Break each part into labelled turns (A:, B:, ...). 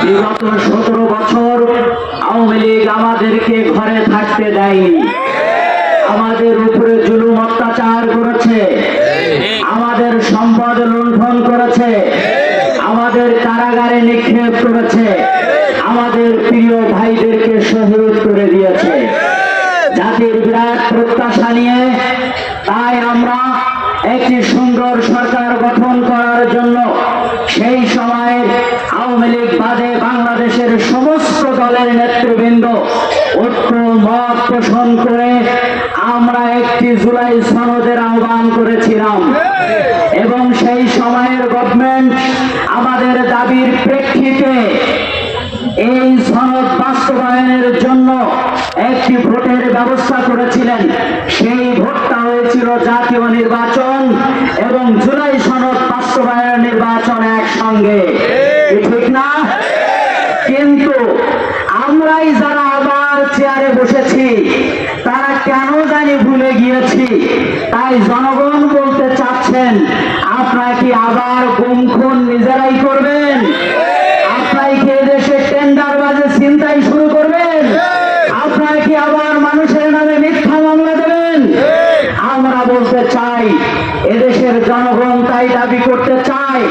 A: বিগত 17 বছর আওয়ামী লীগ আমাদেরকে ঘরে থাকতে দেয়নি, আমাদের উপরে জুলুম অত্যাচার করেছে, আমাদের সম্পদ লুণ্ঠন করেছে, আমাদের কারাগারে নিক্ষেপ করেছে, আমাদের প্রিয় ভাইদেরকে শহীদ করে দিয়েছে। জাতির বিরাট প্রত্যাশা নিয়ে তাই আমরা একটি সুন্দর সরকার গঠন করার জন্য সেই সময়ের আওয়ামী লীগ বাদে বাংলাদেশের সমস্ত দলের নেতৃবৃন্দ ঐক্য মত পোষণ করে আমরা একটি জুলাই সনদের আহ্বান করেছিলাম এবং সেই সময়ের গভর্নমেন্ট আমাদের দাবির প্রেক্ষিতে এই সনদ বাস্তবায়নের জন্য একটি ভোটের ব্যবস্থা করেছিলেন। সেই ভোটটা হয়েছিল জাতীয় নির্বাচন এবং জুলাই সনদ বাস্তবায়নের নির্বাচন একসঙ্গে, ঠিক না? কিন্তু আমরাই যারা আবার চেয়ারে বসেছি তারা কেন জানি ভুলে গিয়েছি। তাই জনগণ বলতে চাচ্ছেন, আপনারা কি আবার গুম খুন নিজেরাই করবেন? আপনারা কি এদেশে টেন্ডারবাজি ছিনতাই শুরু করবেন? আপনারা কি আবার মানুষের নামে মিথ্যা মামলা দেবেন? আমরা বলতে চাই, এদেশের জনগণ তাই দাবি করতে চায়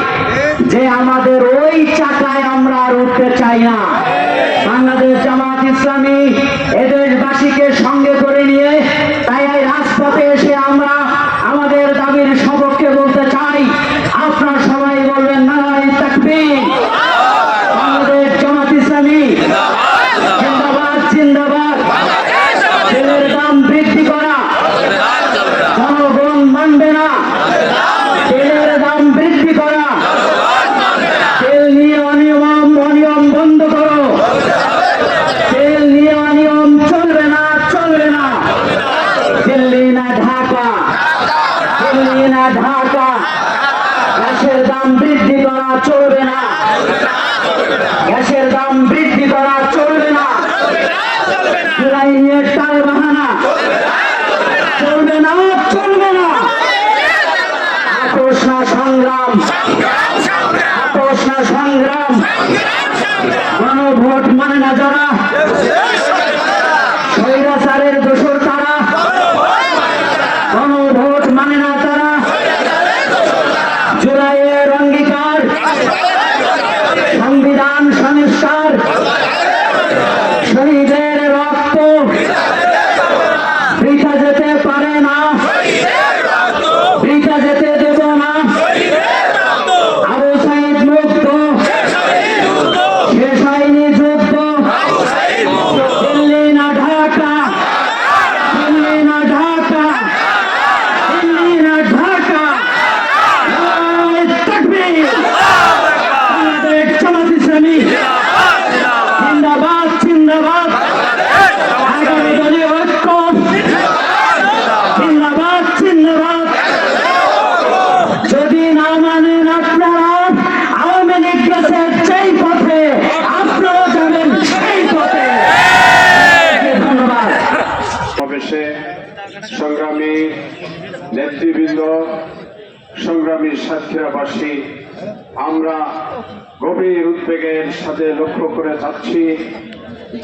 A: যে আমাদের ওই চাকায় আমরা আর উঠতে চাই না। বাংলাদেশ জামাত ইসলামী এদেশবাসীকে সঙ্গে করে নিয়ে তাই এই রাজপথে এসে আমরা আমাদের দাবির সপক্ষে বলতে চাই। আপনারা সবাই বলবেন নারায়ে তাকবীর। বাংলাদেশ জামাত ইসলামী জিন্দাবাদ, জিন্দাবাদ। তেলের দাম বৃদ্ধি করা জনগণ মানবে না। তেলের দাম বৃদ্ধি করা, তেল নিয়ে অনিয়ম বন্ধ করো। তেল নিয়ে অনিয়ম চলবে না, চলবে না। দিল্লি না ঢাকা, দিল্লি না ঢাকা। গ্যাসের দাম বৃদ্ধি করা চলবে না, গ্যাসের দাম বৃদ্ধি করা চলবে না। জুলাই নিয়ে টাল বাহানা চলবে না, চলবে না। আপোষ না সংগ্রাম, আপোষ না সংগ্রাম। গণভোট মানে না যারা, স্বৈরাচারের দোসর তারা। গণভোট মানে না তারা। জুলাইয়ের অঙ্গীকার, সংবিধান সংস্কার, শহীদের রক্ত বৃথা যেতে পারে না, বৃথা যেতে দেব না। আবু সাঈদ মুক্ত, শেষ হয়নি যুদ্ধ। দিল্লি না ঢাকা, দিল্লি না ঢাকা, দিল্লি না ঢাকা। নারায়ে তাকবীর। বাংলাদেশ জামাত ইসলামী জিন্দাবাদ, জিন্দাবাদ। আগামী দলীয় ঐক্য জিন্দাবাদ, জিন্দাবাদ। যদি না মানেন আপনারা, আওয়ামী লীগ গেছে সেই পথে, আপনারা যাবেন সেই পথে। ধন্যবাদ।
B: সমাবেশে সংগ্রামী নেতৃবৃন্দ, সংগ্রামী সাতক্ষীরাবাসী, আমরা গভীর উদ্বেগের সাথে লক্ষ্য করে যাচ্ছি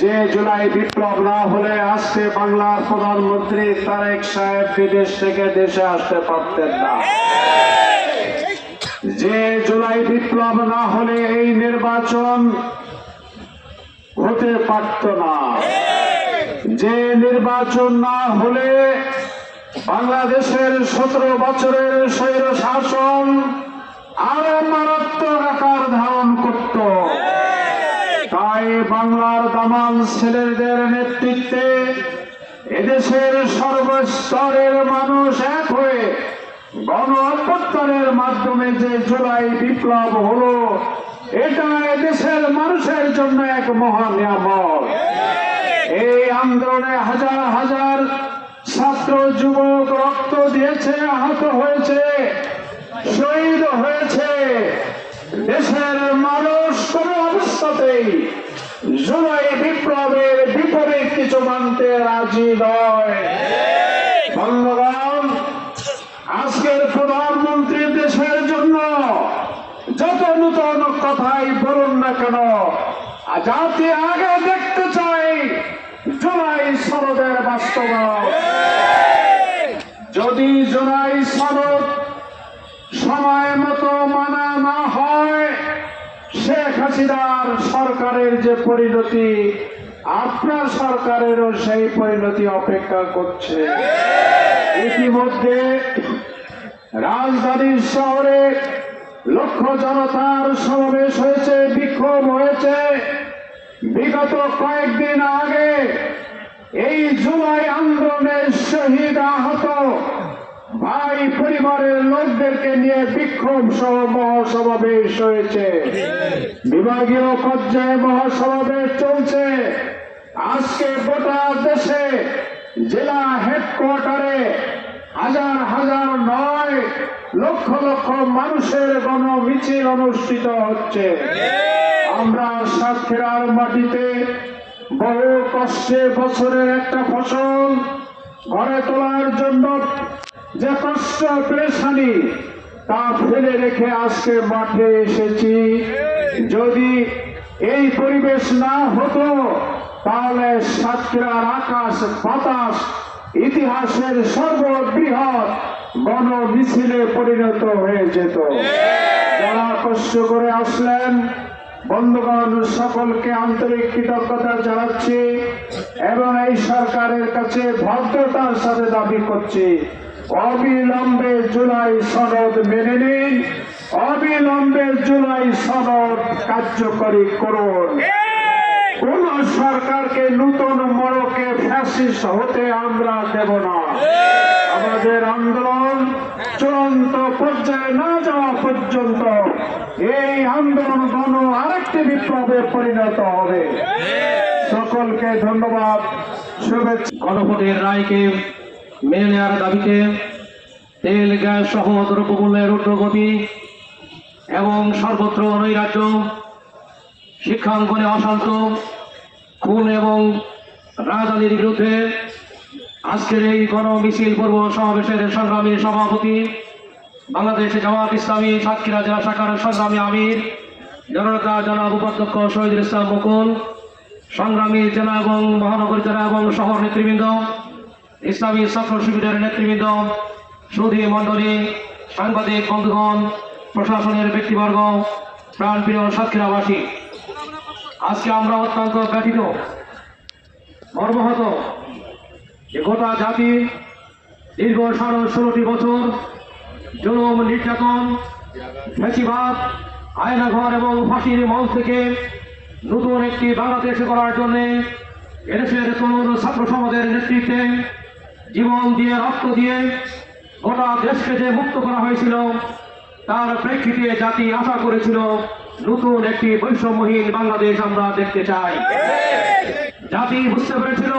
B: যে জুলাই বিপ্লব না হলে আজকে বাংলার প্রধানমন্ত্রী তারেক সাহেব বিদেশ থেকে দেশে আসতে পারতেন না। যে জুলাই বিপ্লব না হলে এই নির্বাচন হতে পারত না। যে নির্বাচন না হলে বাংলাদেশের 17 বছরের স্বৈর শাসন আরো মারাত্মক আকার ধারণ করত। তাই বাংলার দামাল ছেলেদের নেতৃত্বে এদেশের সর্বস্তরের মানুষ এক হয়ে গণ অভ্যুত্থানের মাধ্যমে যে জুলাই বিপ্লব হলো, এটা এদেশের মানুষের জন্য এক মহা নিয়ামত। এই আন্দোলনে হাজার হাজার ছাত্র যুবক রক্ত দিয়েছে, আহত হয়েছে, শহীদ হয়েছে। দেশের মানুষ কোন অবস্থাতেই জুলাই বিপ্লবের বিপরীত কিছু মানতে রাজি নয়। বন্ধুগণ, আজকের প্রধানমন্ত্রী দেশের জন্য যত নূতন কথাই বলুন না কেন, জাতি আগে দেখতে চাই জুলাই সনদের বাস্তবায়ন। যদি জুলাই সনদ সময় মতো মানা না হয়, শেখ হাসিনার সরকারের যে পরিণতি, আপনার সরকারেরও সেই পরিণতি অপেক্ষা করছে। ইতিমধ্যে রাজধানীর শহরে লক্ষ জনতার সমাবেশ হয়েছে, বিক্ষোভ হয়েছে। বিগত কয়েকদিন আগে এই জুলাই আন্দোলনের শহীদ আহত ভাই পরিবারের লোকদেরকে নিয়ে বিক্ষোভ সহ মহাসমাবেশ হয়েছে। বিভাগীয় পর্যায়ে মহাসমাবেশ চলছে। আজকে গোটা দেশে জেলা হেডকোয়ার্টারে হাজার হাজার নয় লক্ষ লক্ষ মানুষের গণমিছিল অনুষ্ঠিত হচ্ছে। আমরা সাতক্ষীরার মাটিতে বহু কষ্টে বছরের একটা ফসল ঘরে তোলার জন্য যে কষ্ট পেরেছানি তা ফেলে রেখে আজকে মাঠে এসেছি। যদি এই পরিবেশ না হতো তাহলে সাতক্ষীরার আকাশ বাতাস ইতিহাসের সর্ববৃহৎ গণ মিছিলে পরিণত হয়ে যেত। যারা কষ্ট করে আসলেন বন্ধুগণ, সকলকে আন্তরিক কৃতজ্ঞতা জানাচ্ছি এবং এই সরকারের কাছে ভদ্রতার সাথে দাবি করছি, অবিলম্বে জুলাই সনদ মেনে নিন, অবিলম্বে জুলাই সনদ কার্যকরী করুন। কোন সরকারকে নতুন মোড়কে ফ্যাসিস্ট হতে আমরা দেব না। আমাদের আন্দোলন চূড়ান্ত পর্যায়ে না যাওয়া পর্যন্ত এই আন্দোলন গণ আরেকটি বিপ্লবে পরিণত হবে। সকলকে ধন্যবাদ, শুভেচ্ছা।
C: গণভোটের রায়কে মেনে নেওয়ার দাবিতে তেল গ্যাস সহ দ্রব্যমূল্যের ঊর্ধ্বগতি এবং সর্বত্র নৈরাজ্য, শিক্ষাঙ্গনে অশান্ত, খুন এবং রাজধানীর বিরুদ্ধে আজকের এই গণমিছিল পূর্ব সমাবেশের সংগ্রামী সভাপতি, বাংলাদেশ জামাত ইসলামী সাতক্ষীরা জেলা শাখার সংগ্রামী আমির জননেতা জনাব উপাধ্যক্ষ শহীদুল ইসলাম মুকুল, সংগ্রামী জেলা এবং মহানগর জেলা এবং শহর নেতৃবৃন্দ, ইসলামী ছাত্র শিবিরের নেতৃবৃন্দ, সুধী মণ্ডলী, সাংবাদিক বন্ধুগণ, প্রশাসনের ব্যক্তিবর্গ, প্রাণপ্রিয় সাতক্ষীরাবাসী, আজকে আমরা অত্যন্ত ব্যথিত, মর্মাহত যে গোটা জাতি দীর্ঘ 16টি বছর জুলুম, নির্যাতন, ফ্যাসিবাদ, আয়নাঘর এবং ফাঁসির মঞ্চ থেকে নতুন একটি বাংলাদেশ করার জন্য এদেশের তরুণ ছাত্র সমাজের নেতৃত্বে জীবন দিয়ে, রক্ত দিয়ে গোটা দেশকে যে মুক্ত করা হয়েছিল, তার প্রেক্ষিতে জাতি আশা করেছিল নতুন একটি বৈষম্যহীন বাংলাদেশ আমরা দেখতে চাই। জাতি বুঝতে পেরেছিল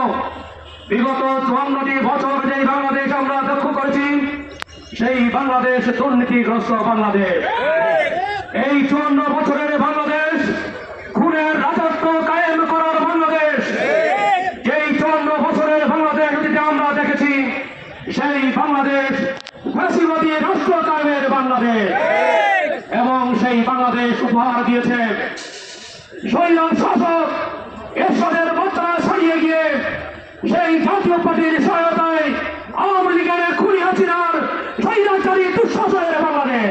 C: বিগত 54টি বছর যে বাংলাদেশ আমরা লক্ষ্য করেছি, সেই বাংলাদেশ দুর্নীতিগ্রস্ত বাংলাদেশ। এই 54 বছরের বাংলাদেশ খুনের রাজত্ব কায়েম করার বাংলাদেশ। যেই 54 বছরের বাংলাদেশ যেটা আমরা দেখেছি, সেই বাংলাদেশ ফ্যাসিবাদী রাষ্ট্র কায়েমের বাংলাদেশ। এবং সেই বাংলাদেশ উপহার দিয়েছে স্বৈরাচার শাসক এরশাদের বর্তমান ছাড়িয়ে গিয়ে সেই জাতীয় পার্টির সহায়তায় আওয়ামী লীগের খুনি হাসিনার স্বৈরাচারী দুঃশাসনের বাংলাদেশ।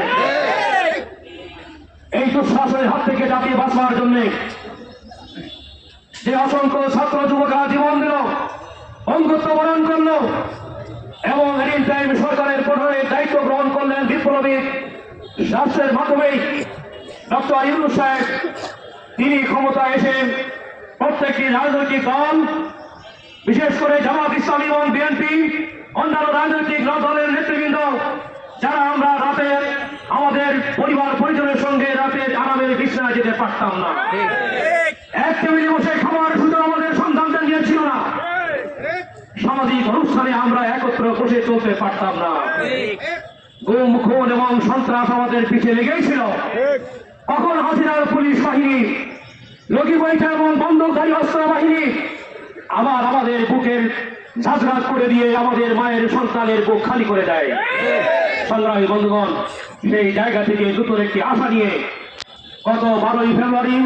C: এই দুঃশাসনের হাত থেকে জাতি বাঁচবার জন্য যে অসংখ্য ছাত্র যুবকরা জীবন দিল, বন্ধুত্ব বরণ করল এবং টাইম সরকারের প্রধানের দায়িত্ব গ্রহণ করলেন বিপ্লবী রাষ্ট্রের মাধ্যমে ডক্টর ইউনূস সাহেব। তিনি ক্ষমতায় এসে প্রত্যেকটি রাজনৈতিক দল, বিশেষ করে জামাত ইসলামী এবং বিএনপি, অন্যান্য রাজনৈতিক দলের নেতৃবৃন্দ, যারা আমরা রাতে আমাদের পরিবার পরিজনের সঙ্গে রাতের আরামের বিছানায় যেতে পারতাম না, এক টেবিলে বসে খাবার সুযোগ আমাদের সন্তানদের নিয়েছিল না, সামাজিক অনুষ্ঠানে আমরা একত্র বসে চলতে পারতাম না, গুম, খুন এবং সন্ত্রাস আমাদের পিছিয়ে লেগেই ছিল। কখন হাসিনার পুলিশ বাহিনী, লগি বৈঠা এবং বন্দুকধারী অস্ত্র বাহিনী আবার আমাদের বুকের ঝাঁঝরাজ করে দিয়ে আমাদের মায়ের সন্তানের বুক খালি করে দেয়। সংগ্রামী বন্ধুগণ, সেই জায়গা থেকে নতুন একটি আশা নিয়ে গত 12ই ফেব্রুয়ারি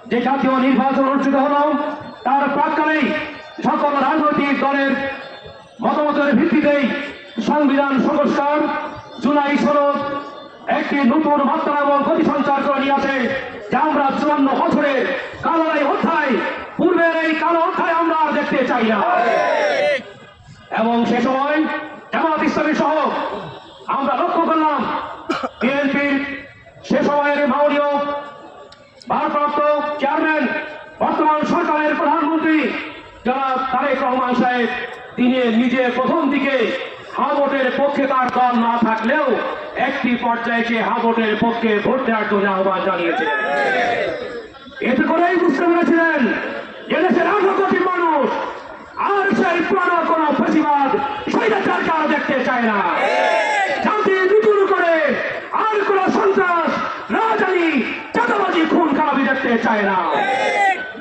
C: যে জাতীয় নির্বাচন অনুষ্ঠিত হলো তার প্রাক্কালেই সকল রাজনৈতিক দলের মতামতের ভিত্তিতেই সংবিধান সংস্কার জুলাই সনদ একটি নতুন মাত্রা এবং গতি সঞ্চার করে নিয়ে আসে, যা আমরা 54 বছরের কালো এই অধ্যায়, পূর্বের এই কালো অধ্যায় আমরা আর দেখতে চাই না। এবং সে সময় জামাত ইসলামী সহ আমরা লক্ষ্য করলাম বিএনপির সে সময়ের মাননীয় ভারপ্রাপ্ত চেয়ারম্যান, বর্তমান সরকারের প্রধানমন্ত্রী জনাব তারেক রহমান সাহেব, তিনি নিজে প্রথম দিকে হাভোটের পক্ষে তার দল না থাকলেও একটি পর্যায়ে সে হাভোটের পক্ষে ভোট দেওয়ার জন্য আহ্বান জানিয়েছিলেন। এতে করেই বুঝতে পেরেছিলেন এদেশের 18 কোটি মানুষ আর সেই পুরানো কোন ফেসিবাদ স্বৈরাচারকে আর দেখতে চায় না। জাতি নতুন করে আর কোন সন্ত্রাস, রাজধানী, চাঁদাবাজি, খুন খারাপি দেখতে চায় না।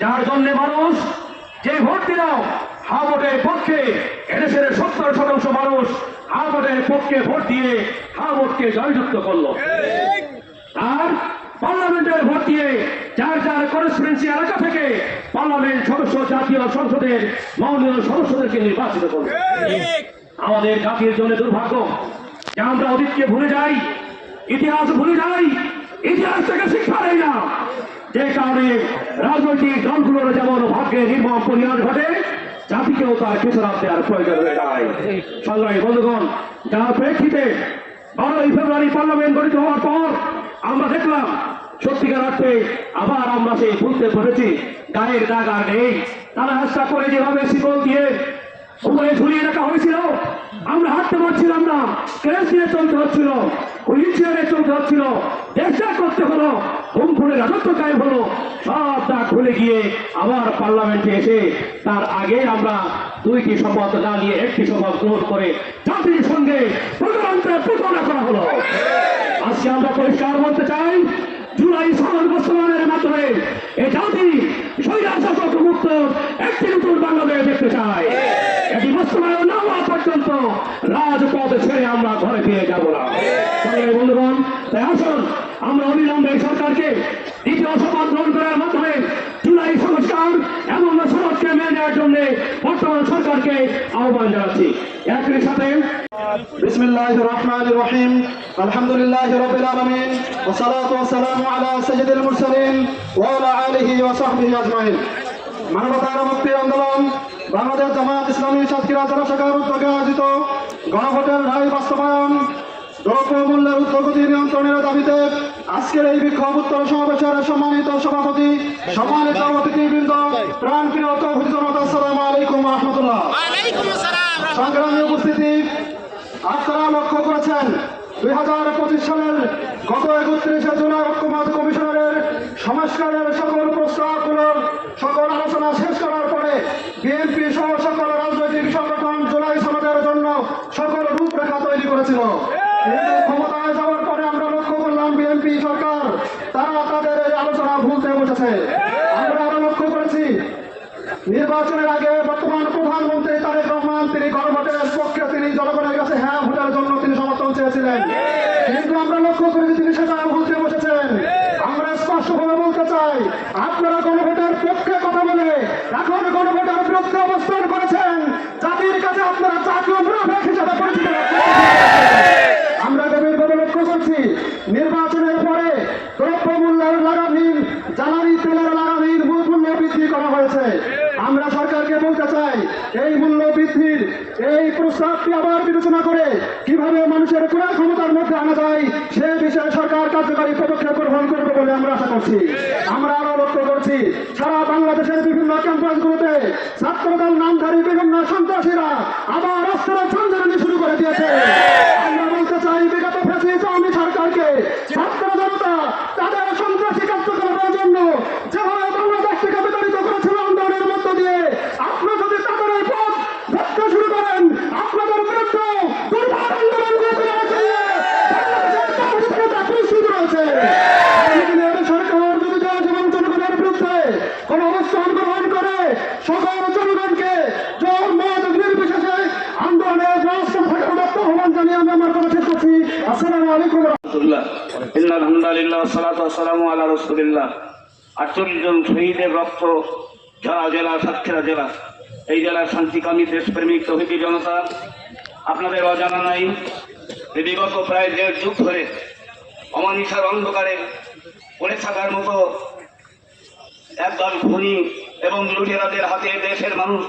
C: যার জন্য মানুষ যে ভোট দিল হাভোটের পক্ষে, এদেশের 70% মানুষ হাভোটের পক্ষে ভোট দিয়ে হাভোটকে জয়যুক্ত করলো। আর পার্লামেন্টের ভোট দিয়ে যার যার কনস্টিটুয়েন্সি এলাকা থেকে পার্লামেন্ট সদস্য, জাতীয় সংসদের মাননীয় সদস্যদেরকে নির্বাচিত করবে। আমাদের জাতির জন্য দুর্ভাগ্য যে আমরা অতীতকে ভুলে যাই, ইতিহাস ভুলে যাই, ইতিহাস থেকে শিক্ষা নেই না। যে কারণে রাজনৈতিক দলগুলোর যেমন ভাগ্যে নির্মম পরিণাম ঘটে, জাতিকেও তার খেসারত দেওয়ার প্রয়োজন হয়ে দাঁড়ায়। সংগ্রামী বন্ধুগণ, যার প্রেক্ষিতে 12ই ফেব্রুয়ারি পার্লামেন্ট গঠিত হওয়ার পর আমরা দেখলাম সত্যিকার অর্থে আবার আমরা সেই ভুলতে পড়েছি। গায়ের দাগ আর নেই। তারা হাস্তা করে যেভাবে শিকল দিয়ে উপরে ঝুলিয়ে রাখা হয়েছিল, আমরা হাঁটতে পারছিলাম না, ক্রেস দিয়ে চলতে হচ্ছিল, হুইল চেয়ারে চলতে হচ্ছিল, চেষ্টা করতে হলো, হুমফুলের রাজত্ব কায়েম হলো। সব দাগ খুলে গিয়ে আবার পার্লামেন্টে এসে তার আগে আমরা 2টি শপথ না নিয়ে 1টি শপথ গ্রহণ করে জাতির সঙ্গে প্রজাতন্ত্রের প্রতারণা করা হলো। আজকে আমরা পরিষ্কার বলতে চাই, জুলাই সনদ বাস্তবায়নের মাধ্যমে এই জাতি স্বৈরাচার মুক্ত একটি নতুন বাংলাদেশ দেখতে চায়। এটি বাস্তবায়ন না হওয়া পর্যন্ত রাজপথ ছেড়ে আমরা ঘরে ফিরে যাব না। বন্ধুগণ, তাই আসুন আমরা অবিলম্বে সরকারকে দ্বিতীয় শপথ গ্রহণ করার মাধ্যমে জুলাই সংস্কার এবং সনদকে মেনে নেওয়ার জন্য বর্তমান সরকারকে আহ্বান জানাচ্ছি। একই সাথে
D: বিসমিল্লাহির রহমানির রহিম, আলহামদুলিল্লাহি রাব্বিল আলামিন, ওয়া সালাতু ওয়া সালামু আলা সাইয়্যিদিল মুরসালিন ওয়া আলা আলিহি ওয়া সাহবিহি আজমাইন। মানবতার মুক্তির আন্দোলন বাংলাদেশ জামাত ইসলামী সাতক্ষীরা জেলা শাখার উদ্যোগে আয়োজিত গণভোটের রায় বাস্তবায়ন, দ্রব্যমূল্যের ঊর্ধ্বগতি নিয়ন্ত্রণের দাবিতে আজকের এই বিক্ষোভ উত্তর সমাবেশের সম্মানিত সভাপতি, সম্মানিত অতিথিবৃন্দ, প্রাণপ্রিয় তৌহিদ জনতা, আসসালামু আলাইকুম ওয়া রাহমাতুল্লাহ। সংগ্রামী উপস্থিতি, আপনারা লক্ষ্য করেছেন 2025 সালের গত 31শে জুলাই ঐক্যমত্য কমিশনের সংস্কারের সকল প্রস্তাবগুলোর সকল আলোচনা শেষ করার পরে বিএনপি সহ সকল রাজনৈতিক সংগঠন জুলাই সনদের জন্য সকল রূপরেখা তৈরি করেছিল। কিন্তু ক্ষমতায় যাওয়ার পরে আমরা লক্ষ্য করলাম বিএনপি সরকার তারা তাদের এই আলোচনা ভুলতে বসেছে। আমরা আরো লক্ষ্য করেছি নির্বাচনের আগে বর্তমান প্রধানমন্ত্রী তারেক রহমান তিনি গণভোটের পক্ষে, তিনি জনগণের কাছে হ্যাঁ ভোটের জন্য তিনি সমর্থন চেয়েছিলেন, কিন্তু আমরা লক্ষ্য করেছি তিনি সেটা ভুলতে বসেছেন। আমরা স্পষ্টভাবে বলতে চাই, আপনারা গণভোটের পক্ষে কথা বলে এখন গণভোটের বিরুদ্ধে অবস্থান করেছেন। জাতির কাছে আপনারা জাতীয় মুনাফিক হিসেবে পরিচিত। আমরা গভীরভাবে লক্ষ্য করছি নির্বাচনের পরে দ্রব্যমূল্যের লাগামহীন, জ্বালানি তেলের লাগামহীন মূল্য বৃদ্ধি করা হয়েছে। আমরা সরকারকে বলতে চাই, এই মূল্য বৃদ্ধির এই প্রস্তাবটি আবার বিবেচনা করে কিভাবে মানুষের ক্রয় ক্ষমতার মধ্যে আনা যায় সে বিষয়ে সরকার কার্যকারী পদক্ষেপ গ্রহণ করবে বলে আমরা আশা করছি। আমরা আরো লক্ষ্য করছি সারা বাংলাদেশের বিভিন্ন ক্যাম্পাসগুলোতে ছাত্রদল নামধারী বিভিন্ন সন্ত্রাসীরা আবার অস্ত্রের সঞ্চালনী শুরু করে দিয়েছে। আমরা বলতে চাই, বিগত ফ্যাসিস্ট আওয়ামী সরকারকে ছাত্র জনতা তাদের সন্ত্রাসী কার্যকলাপের জন্য যেভাবে বাংলাদেশ থেকে বিতাড়িত করেছিল আন্দোলনের মধ্য দিয়ে, আপনারা যদি তাদের এই পথ ধরতে শুরু করেন, আপনাদের বিরুদ্ধে দুর্বার আন্দোলন করতে প্রস্তুত রয়েছে। সরকার যদি জনগণ জনগণের বিরুদ্ধে কোন অবস্থান গ্রহণ করে সকল জনগণকে মত নির্বিশেষে আন্দোলনের রাষ্ট্র থাকার মতো আহ্বান জানিয়ে আমি আমার কথা শেষ করছি। আসসালামু আলাইকুম।
E: 48 জন শহীদের রক্ত ঝরা জেলা সাতক্ষীরা জেলা, এই জেলার শান্তিকামী দেশপ্রেমিক তৌহিদি জনতা। আপনাদের অজানা নাই যে বিগত প্রায় 1.5 যুগ ধরে অমানিসার অন্ধকারে পড়ে থাকার মতো একদল খুনি এবং লুটেরাদের হাতে দেশের মানুষ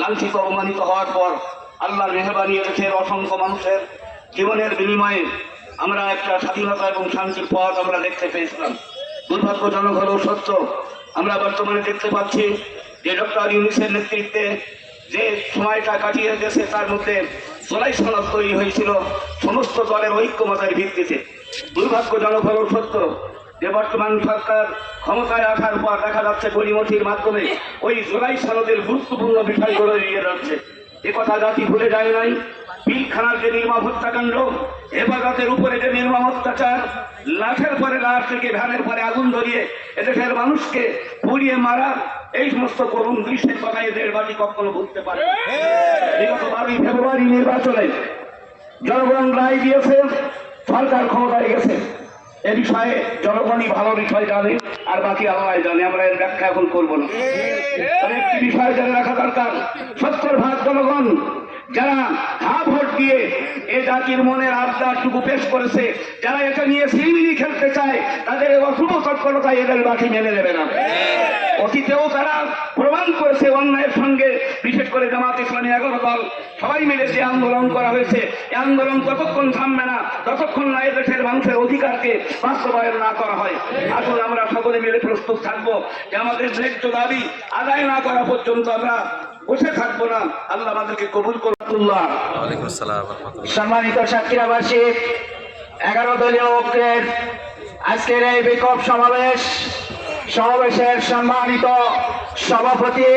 E: লাঞ্ছিত অপমানিত হওয়ার পর আল্লাহর মেহরবানি দেশের অসংখ্য মানুষের জীবনের বিনিময়ে আমরা একটা স্বাধীনতা এবং শান্তির পথ আমরা দেখতে পেয়েছিলাম। দুর্ভাগ্যজনক হলেও সত্য, আমরা বর্তমানে দেখতে পাচ্ছি যে ডক্টর ইউনূসের নেতৃত্বে যে সময়টা কাটিয়ে গেছে তার মধ্যে জুলাই সনদ তৈরি হয়েছিল সমস্ত দলের ঐক্যমতের ভিত্তিতে। দুর্ভাগ্যজনক হলেও সত্য যে বর্তমান সরকার ক্ষমতায় আসার পর দেখা যাচ্ছে গড়িমসির মাধ্যমে ওই জুলাই সনদের গুরুত্বপূর্ণ বিষয়গুলো এড়িয়ে যাচ্ছে। এ কথা জাতি ভুলে যায় নাই। পিলখানার যে নির্মম হত্যাকাণ্ড, হেফাজতের উপরে যে নির্মম অত্যাচার, লাশের পরে লাশ থেকে ভ্যানের পরে আগুন ধরিয়ে এদেশের মানুষকে পুড়িয়ে মারা, এই সমস্ত করুণ দৃশ্যের কথা এদের বাড়ি কখনো ভুলতে পারে। বিগত 12 ফেব্রুয়ারি নির্বাচনে জনগণ রায় দিয়েছে, সরকার ক্ষমতায় গেছে। এ বিষয়ে জনগণই ভালো বিষয় জানে, আর বাকি আল্লাহ জানে। আমরা এর ব্যাখ্যা এখন করবো না। তবে একটি বিষয় জেনে রাখা দরকার, 70% জনগণ যারা ভোট দিয়ে এ জাতির মনের আবদারটুকু পেশ করেছে, যারা এটা নিয়ে সিরিমিরি খেলতে চায়, তাদের অশুভ তৎপরতায় এদের বাকি মেনে নেবে না। অতীতেও তারা প্রমাণ করেছে অন্যায়ের সঙ্গে, বিশেষ করে জামাত ইসলামী 11 দল সবাই মিলে যে আন্দোলন করা হয়েছে, এই আন্দোলন ততক্ষণ থামবে না যতক্ষণ না এদেশের মানুষের অধিকারকে বাস্তবায়ন না করা হয়। আসলে আমরা সকলে মিলে প্রস্তুত থাকবো যে আমাদের ন্যায্য দাবি আদায় না করা পর্যন্ত আমরা বসে থাকবো না। আল্লাহ আমাদেরকে কবুল করুন।
A: সম্মানিত সাতক্ষীরাবাসী, 11 দলীয় ঐক্যের আজকের এই বিক্ষোভ সমাবেশের সম্মানিত সভাপতি,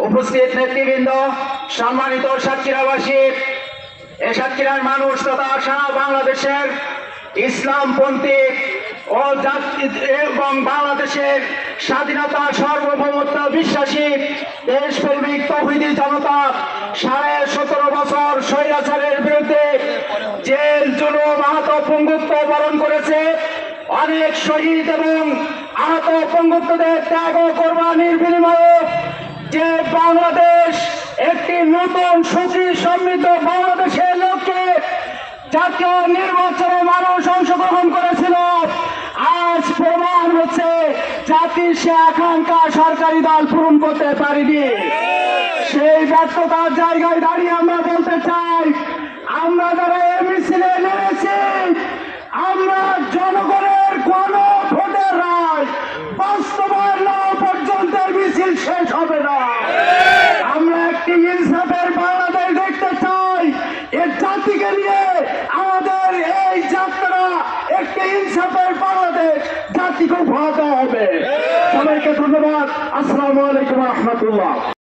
A: উপস্থিত নেতৃবৃন্দ, সম্মানিত সাতক্ষীরাবাসী, এ সাতক্ষীরার মানুষ তথা সারা বাংলাদেশের ইসলামপন্থী ও এবং বাংলাদেশের স্বাধীনতা সার্বভৌমত্ব বিশ্বাসী দেশপ্রেমিক তৌহিদি জনতা 17.5 বছর স্বৈরাচারের বিরুদ্ধে জেল জুলুম আহত পঙ্গুত্ব বরণ করেছে। অনেক শহীদ এবং আহত পঙ্গুত্বদের ত্যাগ ও কোরবানির বিনিময়ে যে বাংলাদেশ একটি নতুন সুখী সমৃদ্ধ বাংলাদেশের লক্ষ্যে জাতীয় নির্বাচনে মানুষ অংশগ্রহণ করেছিল, আজ প্রমাণ হচ্ছে জাতির সে আকাঙ্ক্ষা সরকারি দল পূরণ করতে পারেনি। সেই ব্যর্থতার জায়গায় দাঁড়িয়ে আমরা বলতে চাই, আমরা যারা এই মিছিলে নেমেছি, আমরা জনগণের কোন ভোটের রায় বাস্তবায়ন না পর্যন্ত মিছিল শেষ হবে না। আমরা একটি ইনসাফের বাংলাদেশ দেখতে চাই। এর জাতিকে নিয়ে আমাদের এই যাত্রা একটি ইনসাফের বাংলাদেশ জাতিকে উপহার দেওয়া হবে। সবাইকে ধন্যবাদ। আসসালামু আলাইকুম রহমতুল্লাহ।